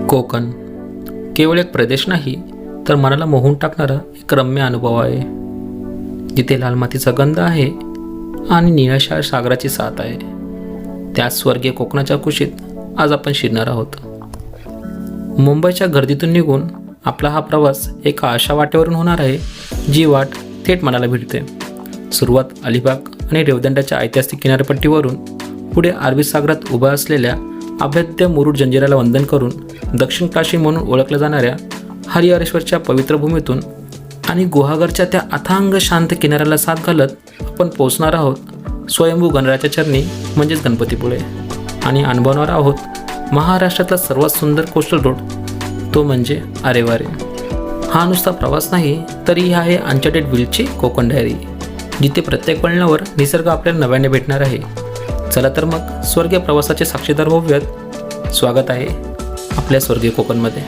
कोकण केवळ एक प्रदेश नाही, तर मनाला मोहून टाकणारा एक रम्य अनुभव आहे. जिथे लाल मातीचा गंध आहे आणि निळाशार सागराची साथ आहे. त्याच स्वर्गीय कोकणाच्या कुशीत आज आपण शिरणार आहोत. मुंबईच्या गर्दीतून निघून आपला हा प्रवास एका अशा वाटेवरून होणार आहे, जी वाट थेट मनाला भिडते. सुरुवात अलिबाग आणि रेवदंड्याच्या ऐतिहासिक किनारपट्टीवरून, पुढे अरबी सागरात उभा असलेल्या अभेद्य मुरुड जंजिराला वंदन करून दक्षिण काशी म्हणून ओळखल्या जाणाऱ्या हरिहरेश्वरच्या पवित्र भूमीतून आणि गुहागरच्या त्या अथांग शांत किनाऱ्याला साथ घालत आपण पोहोचणार आहोत स्वयंभू गणरायाच्या चरणी, म्हणजेच गणपतीपुळे. आणि अनुभवणार आहोत महाराष्ट्रातला सर्वात सुंदर कोस्टल रोड, तो म्हणजे आरेवारे. हा नुसता प्रवास नाही, तर ही आहे अनचार्टेड विल्डची कोकण डायरी, जिथे प्रत्येक वळणावर निसर्ग आपल्याला नव्याने भेटणार आहे. चला तर मग स्वर्गीय प्रवासाचे साक्षीदार होऊयात. स्वागत आहे आपल्या स्वर्गीय कोकणमध्ये.